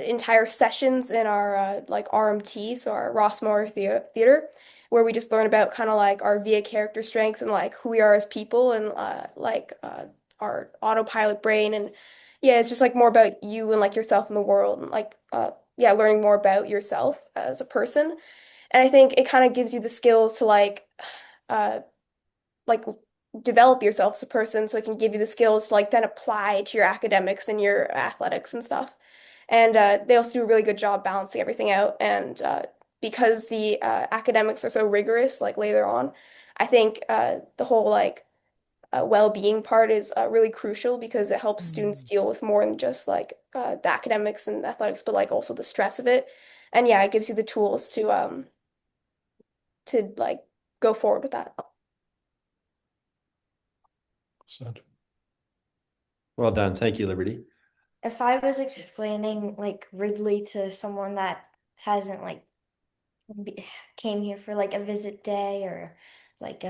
entire sessions in our like RMT, so our Rossmore Theater, where we just learn about kind of like our VA character strengths and like who we are as people, and our autopilot brain. And yeah, it's just like more about you and like yourself in the world, and like yeah, learning more about yourself as a person. And I think it kind of gives you the skills to uh like develop yourself as a person, so it can give you the skills to like then apply to your academics and your athletics and stuff. And they also do a really good job balancing everything out. And because the academics are so rigorous, like later on, I think the whole like well-being part is really crucial, because it helps students deal with more than just like the academics and athletics, but like also the stress of it. And yeah, it gives you the tools to like go forward with that. Sad. Well done. Thank you, Liberty. If I was explaining like Ridley to someone that hasn't like came here for like a visit day or like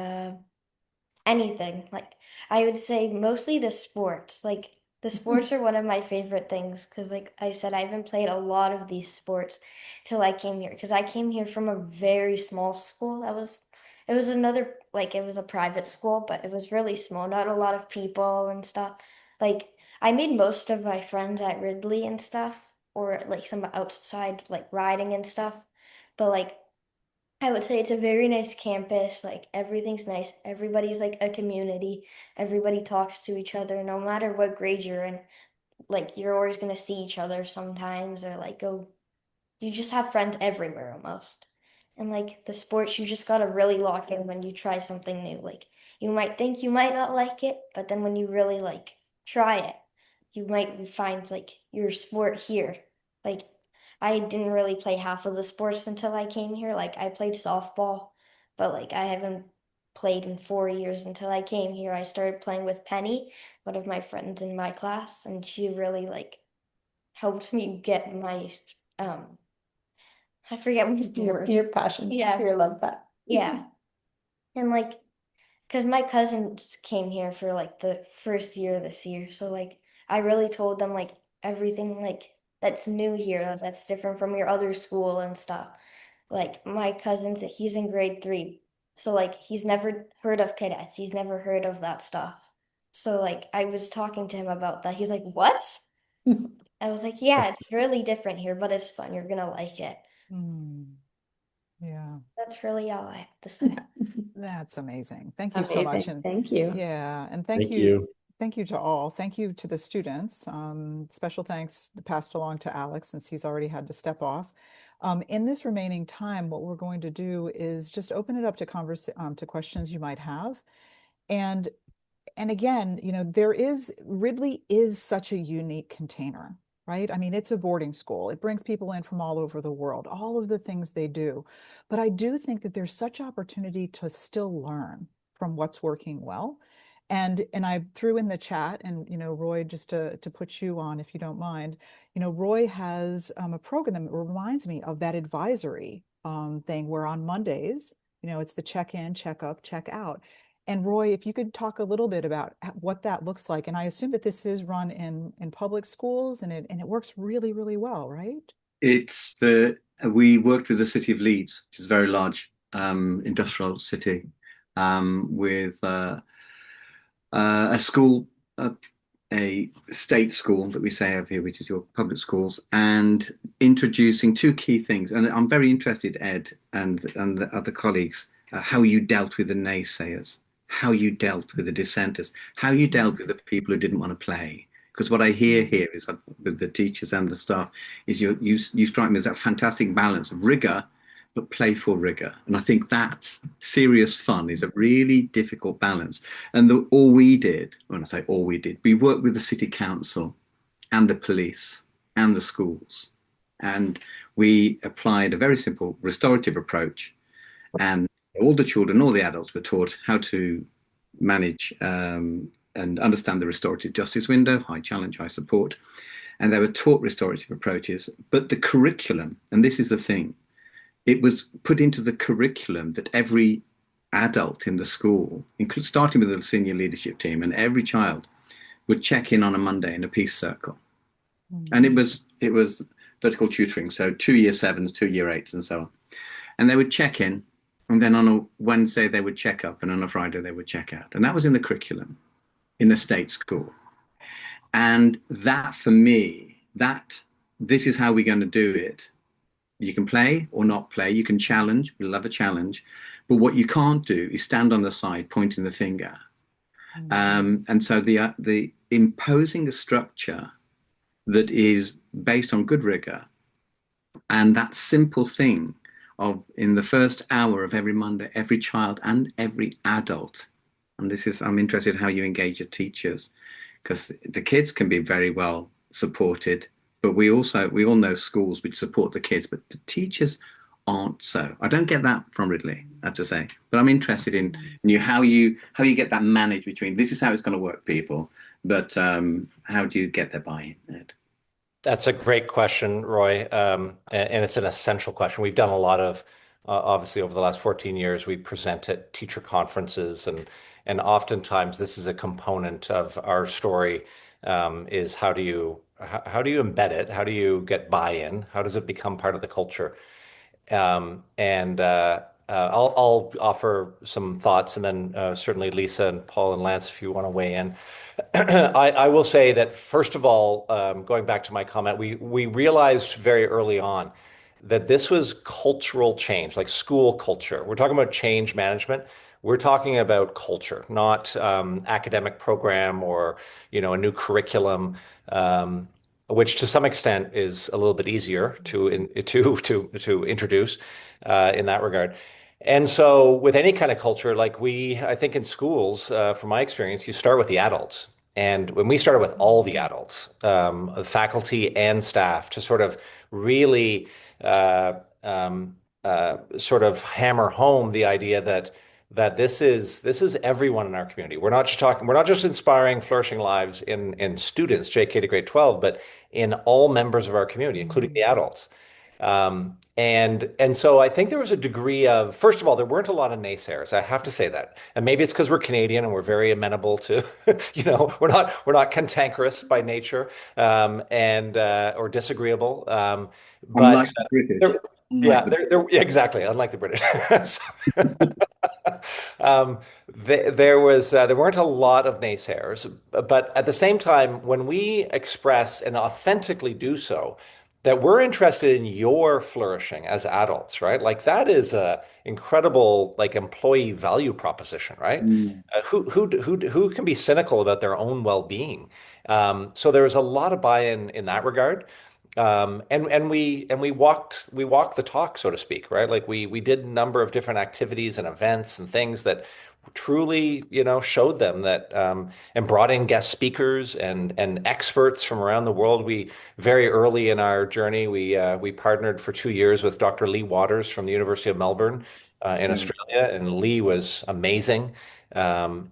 anything, like I would say mostly the sports. Like the sports are one of my favorite things, because like I said, I haven't played a lot of these sports till I came here, because I came here from a very small school. It was another, like it was a private school, but it was really small, not a lot of people and stuff. Like I made most of my friends at Ridley and stuff, or like some outside like riding and stuff. But like I would say it's a very nice campus. Like everything's nice. Everybody's like a community. Everybody talks to each other, no matter what grade you're in. Like you're always gonna see each other sometimes, or like go. You just have friends everywhere almost. And like the sports, you just gotta really lock in when you try something new. Like you might think you might not like it, but then when you really like try it, you might find like your sport here. Like I didn't really play half of the sports until I came here. Like I played softball, but like I haven't played in 4 years until I came here. I started playing with Penny, one of my friends in my class, and she really like helped me get my I forget what's the word. Your passion, Yeah. your love that. Yeah. And like, because my cousins came here for like the first year this year. So like I really told them like everything like that's new here, that's different from your other school and stuff. Like my cousin's he's in grade 3. So like he's never heard of cadets. He's never heard of that stuff. So like I was talking to him about that. He's like, "What?" I was like, "Yeah, it's really different here, but it's fun. You're gonna like it." Mm, yeah, That's really all I have to say. that's amazing. Thank you so much. Amazing. And Thank you. yeah, and Thank you. thank you to all. Thank you to the students. Special thanks passed along to Alex since he's already had to step off. In this remaining time, what we're going to do is just open it up to to questions you might have. And again, Ridley is such a unique container, right? I mean, it's a boarding school. It brings people in from all over the world, all of the things they do. But I do think that there's such opportunity to still learn from what's working well. And I threw in the chat, and Roy, just to put you on, if you don't mind, Roy has a program that reminds me of that advisory thing where on Mondays, it's the check in, check up, check out. And Roy, if you could talk a little bit about what that looks like. And I assume that this is run in public schools, and it works really, really well, right? We worked with the city of Leeds, which is a very large industrial city, with a school, a state school that we say over here, which is your public schools, and introducing two key things. And I'm very interested, Ed, and the other colleagues, how you dealt with the naysayers, how you dealt with the dissenters, how you dealt with the people who didn't want to play. Because what I hear here is with the teachers and the staff is you strike me as that fantastic balance of rigor, but playful rigor. And I think that's serious fun is a really difficult balance. And all we did, when I say all we did, we worked with the city council and the police and the schools. And we applied a very simple restorative approach. And all the children, all the adults were taught how to manage and understand the restorative justice window, high challenge, high support. And they were taught restorative approaches. But the curriculum, and this is the thing, it was put into the curriculum that every adult in the school, starting with the senior leadership team, and every child would check in on a Monday in a peace circle. And it was vertical tutoring, so 2 year 7s, 2 year 8s, and so on. And they would check in, and then on a Wednesday they would check up, and on a Friday they would check out. And that was in the curriculum in a state school. And that, for me, this is how we're going to do it. You can play or not play. You can challenge. We love a challenge. But what you can't do is stand on the side pointing the finger. And so the imposing a structure that is based on good rigor, and that simple thing of in the first hour of every Monday, every child and every adult, and I'm interested in how you engage your teachers, because the kids can be very well supported, but we all know schools which support the kids, but the teachers aren't so. I don't get that from Ridley, I have to say, but I'm interested in how you get that managed between this is how it's going to work, people, but how do you get their buy-in, Ed? That's a great question, Roy. And it's an essential question. We've done a lot of, obviously, over the last 14 years, we present at teacher conferences, and oftentimes this is a component of our story, is how do you embed it? How do you get buy-in? How does it become part of the culture? And I'll offer some thoughts, and then certainly Lisa and Paul and Lance, if you want to weigh in. I will say that first of all, going back to my comment, we realized very early on that this was cultural change, like school culture. We're talking about change management. We're talking about culture, not academic program or a new curriculum. Which to some extent is a little bit easier to introduce in that regard. And so with any kind of culture, like I think in schools, from my experience, you start with the adults. And when we started with all the adults, faculty and staff, to sort of really sort of hammer home the idea that that this is everyone in our community. We're not just inspiring flourishing lives in students, JK to grade 12, but in all members of our community, including the adults. And so I think there was a degree of, first of all, there weren't a lot of naysayers. I have to say that, and maybe it's because we're Canadian and we're very amenable to, we're not cantankerous by nature, and or disagreeable. But Unlike the British. there, Unlike yeah, the yeah, exactly, unlike the British. Um, there weren't a lot of naysayers, but at the same time, when we express and authentically do so, that we're interested in your flourishing as adults, right? Like that is a incredible like employee value proposition, right? Mm. Who can be cynical about their own well-being? So there was a lot of buy-in in that regard. And we walked the talk, so to speak, right? Like we did a number of different activities and events and things that truly, showed them that, and brought in guest speakers and experts from around the world. We very early in our journey, we partnered for 2 years with Dr. Lee Waters from the University of Melbourne, in Yeah. Australia, and Lee was amazing, and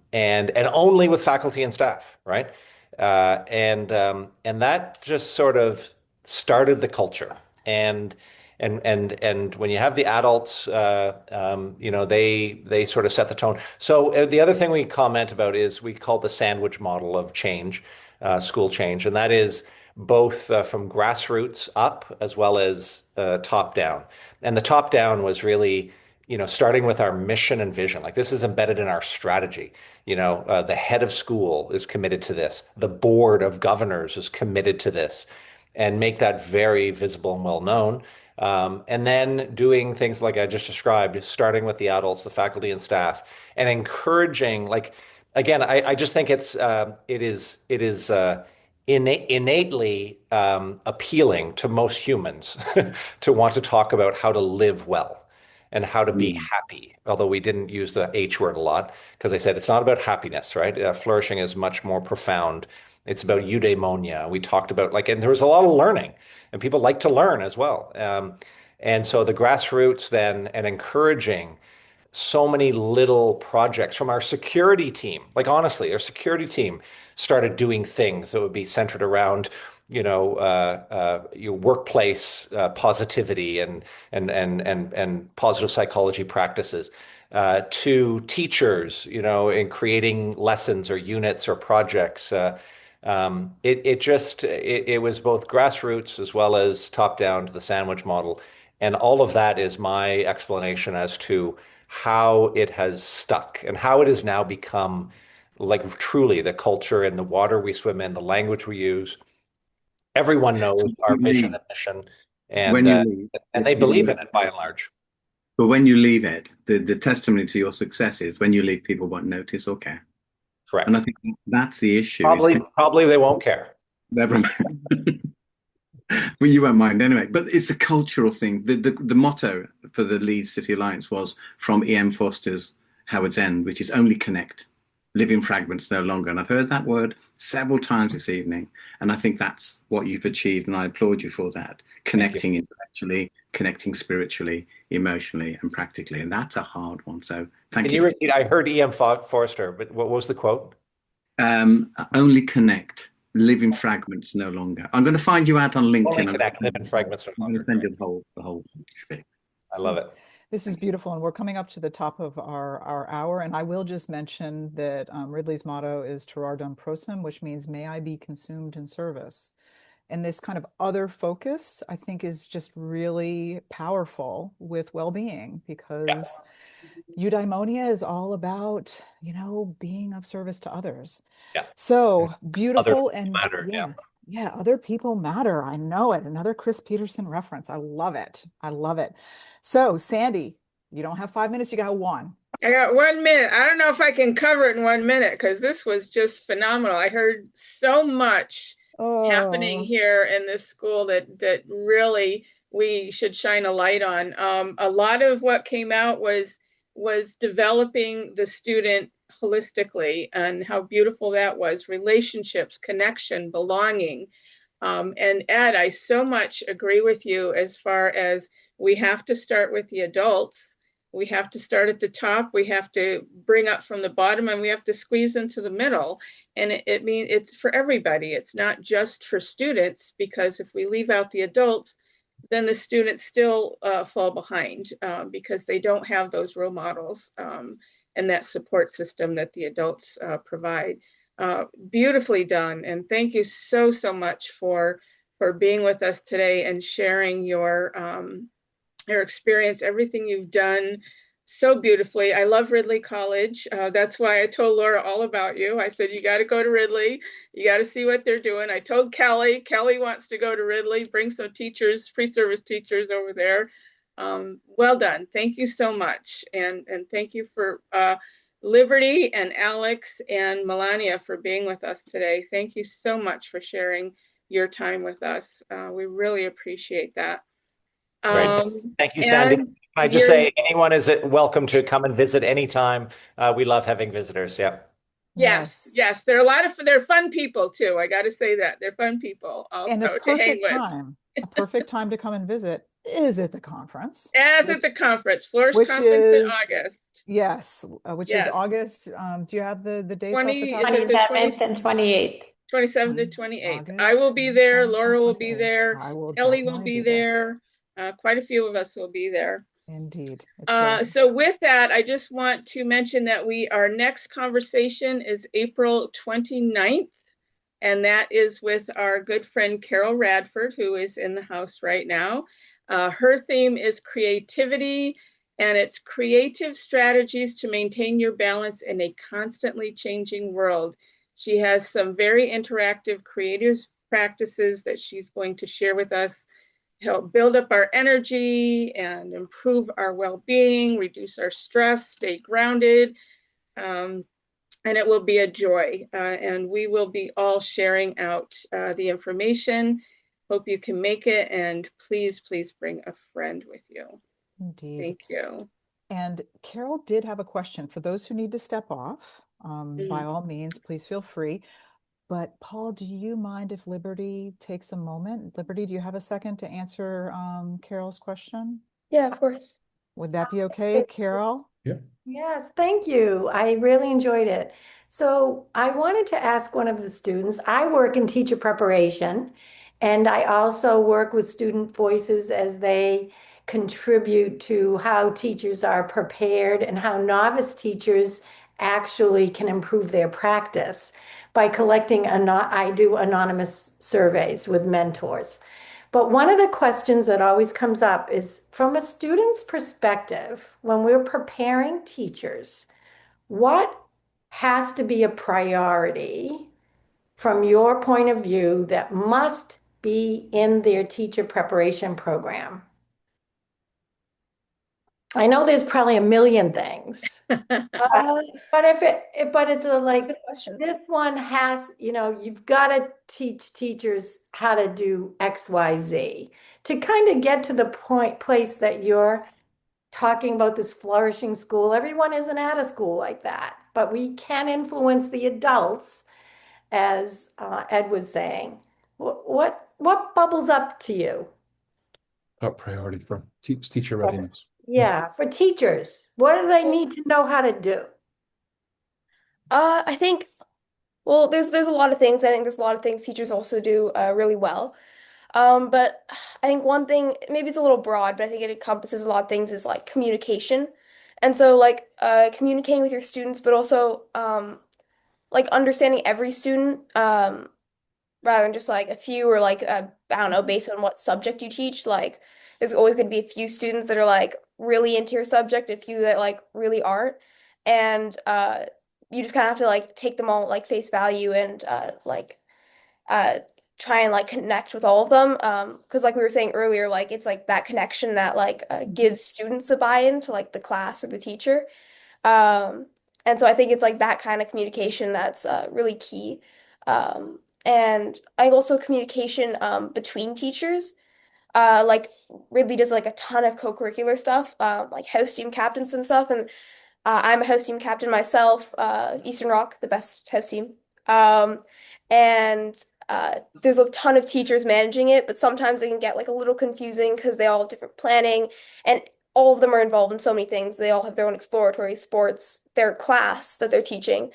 only with faculty and staff, right? And that just sort of started the culture. And when you have the adults, they sort of set the tone. So the other thing we comment about is we call the sandwich model of change, school change, and that is both from grassroots up as well as top down. And the top down was really, starting with our mission and vision. Like this is embedded in our strategy. The head of school is committed to this. The board of governors is committed to this, and make that very visible and well known. And then doing things like I just described, starting with the adults, the faculty and staff, and encouraging, like, again, I just think it is innately appealing to most humans to want to talk about how to live well and how to be Mm. happy. Although we didn't use the H word a lot, because I said it's not about happiness, right? Flourishing is much more profound. It's about eudaimonia. We talked about and there was a lot of learning, and people like to learn as well. And so the grassroots then, and encouraging so many little projects from our security team. Like honestly, our security team started doing things that would be centered around, your workplace positivity and positive psychology practices. To teachers, in creating lessons or units or projects. It was both grassroots as well as top down to the sandwich model. And all of that is my explanation as to how it has stuck and how it has now become like truly the culture and the water we swim in, the language we use. Everyone knows So our you vision leave, and mission, and when you leave, they excuse believe me, in it by and large. but when you leave it, the testimony to your success is when you leave, people won't notice or care. And I Correct. think that's the issue is Probably they won't care. never. Well, you won't mind anyway. But it's a cultural thing. The motto for the Leeds City Alliance was from E.M. Forster's Howard's End, which is only connect, live in fragments no longer. And I've heard that word several times this evening. And I think that's what you've achieved. And I applaud you for that. Connecting intellectually, connecting spiritually, emotionally, and practically. And that's a hard one. So thank Can you you for repeat? I heard E.M. Forster, but what was the quote? only connect, live in fragments no longer. I'm going to find you out on Only LinkedIn. connect, live in fragments no I'm going to longer. send you the whole spiel. I love it. This is beautiful, and we're coming up to the top of our hour. And I will just mention that Ridley's motto is Terardum Prosum, which means "May I be consumed in service." And this kind of other focus, I think, is just really powerful with well-being, because eudaimonia is all about, being of service to others. Yeah. So Other beautiful. And matter. Yeah. yeah, other people matter. I know it. Another Chris Peterson reference. I love it. I love it. So Sandy, you don't have 5 minutes, you got one. I got 1 minute. I don't know if I can cover it in 1 minute because this was just phenomenal. I heard so much happening here in this school that really we should shine a light on. A lot of what came out was developing the student holistically, and how beautiful that was. Relationships, connection, belonging. And Ed, I so much agree with you as far as we have to start with the adults. We have to start at the top, we have to bring up from the bottom, and we have to squeeze into the middle. And it means it's for everybody. It's not just for students, because if we leave out the adults, then the students still fall behind because they don't have those role models and that support system that the adults provide. Beautifully done. And thank you so, so much for being with us today and sharing your experience, everything you've done so beautifully. I love Ridley College. That's why I told Laura all about you. I said, you got to go to Ridley. You got to see what they're doing. I told Kelly wants to go to Ridley, bring some teachers, pre-service teachers over there. Well done. Thank you so much. And thank you for Liberty and Alex and Melania for being with us today. Thank you so much for sharing your time with us. We really appreciate that. Great. Thank you, Sandy. Can I just say anyone is welcome to come and visit anytime. We love having visitors. Yeah. Yes. They're fun people too. I got to say that. They're fun people also And a to hang perfect with. time, a perfect time to come and visit is at the conference. As at the conference, Flourish which Conference in is August. Yes, which is Yes. August. Do you have the dates off the 20, top is of it your the 27th and 28th. 27th to 28th. I August will be there. 27th Laura and will be 28th. there. I will Ellie will definitely be there. Quite a few of us will be there. Indeed. So with that, I just want to mention that our next conversation is April 29th, and that is with our good friend Carol Radford, who is in the house right now. Her theme is creativity, and it's creative strategies to maintain your balance in a constantly changing world. She has some very interactive creative practices that she's going to share with us, help build up our energy and improve our well-being, reduce our stress, stay grounded, and it will be a joy. And we will be all sharing out the information. Hope you can make it, and please bring a friend with you. Indeed. Thank you. And Carol did have a question for those who need to step off. By all means, please feel free. But Paul, do you mind if Liberty takes a moment? Liberty, do you have a second to answer Carol's question? Yeah, of course. Would that be okay, Carol? Yeah. Yes, thank you. I really enjoyed it. So I wanted to ask one of the students, I work in teacher preparation, and I also work with student voices as they contribute to how teachers are prepared and how novice teachers actually can improve their practice by collecting, I do anonymous surveys with mentors. But one of the questions that always comes up is from a student's perspective, when we're preparing teachers, what has to be a priority from your point of view that must be in their teacher preparation program? I know there's probably a million things. But it's like this one has, you've got to teach teachers how to do X, Y, Z to kind of get to the place that you're talking about this flourishing school. Everyone isn't at a school like that, but we can influence the adults, as Ed was saying. What bubbles up to you? Top priority for teacher readiness. Yeah, for teachers, what do they need to know how to do? I think, well, there's a lot of things. I think there's a lot of things teachers also do really well. But I think one thing, maybe it's a little broad, but I think it encompasses a lot of things, is like communication. And so like communicating with your students, but also like understanding every student, rather than just like a few, or like I don't know, based on what subject you teach. Like there's always going to be a few students that are like really into your subject, a few that like really aren't. And you just kind of have to like take them all like face value, and uh try and like connect with all of them, because like we were saying earlier, like it's like that connection that like gives students a buy-in to like the class or the teacher. And so I think it's like that kind of communication that's really key. And I think also communication between teachers. Like Ridley does like a ton of co-curricular stuff, like house team captains and stuff. And I'm a house team captain myself, Eastern Rock, the best house team. And there's a ton of teachers managing it, but sometimes it can get like a little confusing because they all have different planning. And all of them are involved in so many things. They all have their own exploratory sports, their class that they're teaching.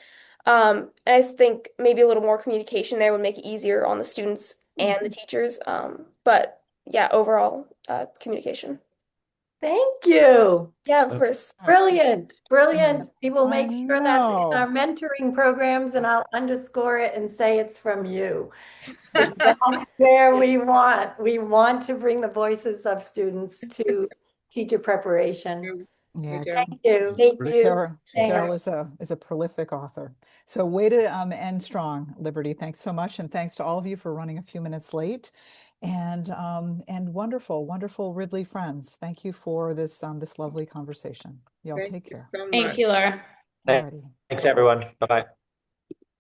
And I just think maybe a little more communication there would make it easier on the students and the teachers. But yeah, overall, communication. Thank you. Yeah, of course. Brilliant, brilliant. We will I make sure that's in know. our mentoring programs, and I'll underscore it and say it's from you. 'Cause that's where we want to bring the voices of students to teacher preparation. Yeah, Thank you. Thank you. Carol is a prolific author. So way to end strong, Liberty. Thanks so much, and thanks to all of you for running a few minutes late. And wonderful, wonderful Ridley friends. Thank you for this this lovely conversation. Y'all Thank take you care. so much. Thank you, Laura. Alrighty. Thanks, everyone. Bye-bye.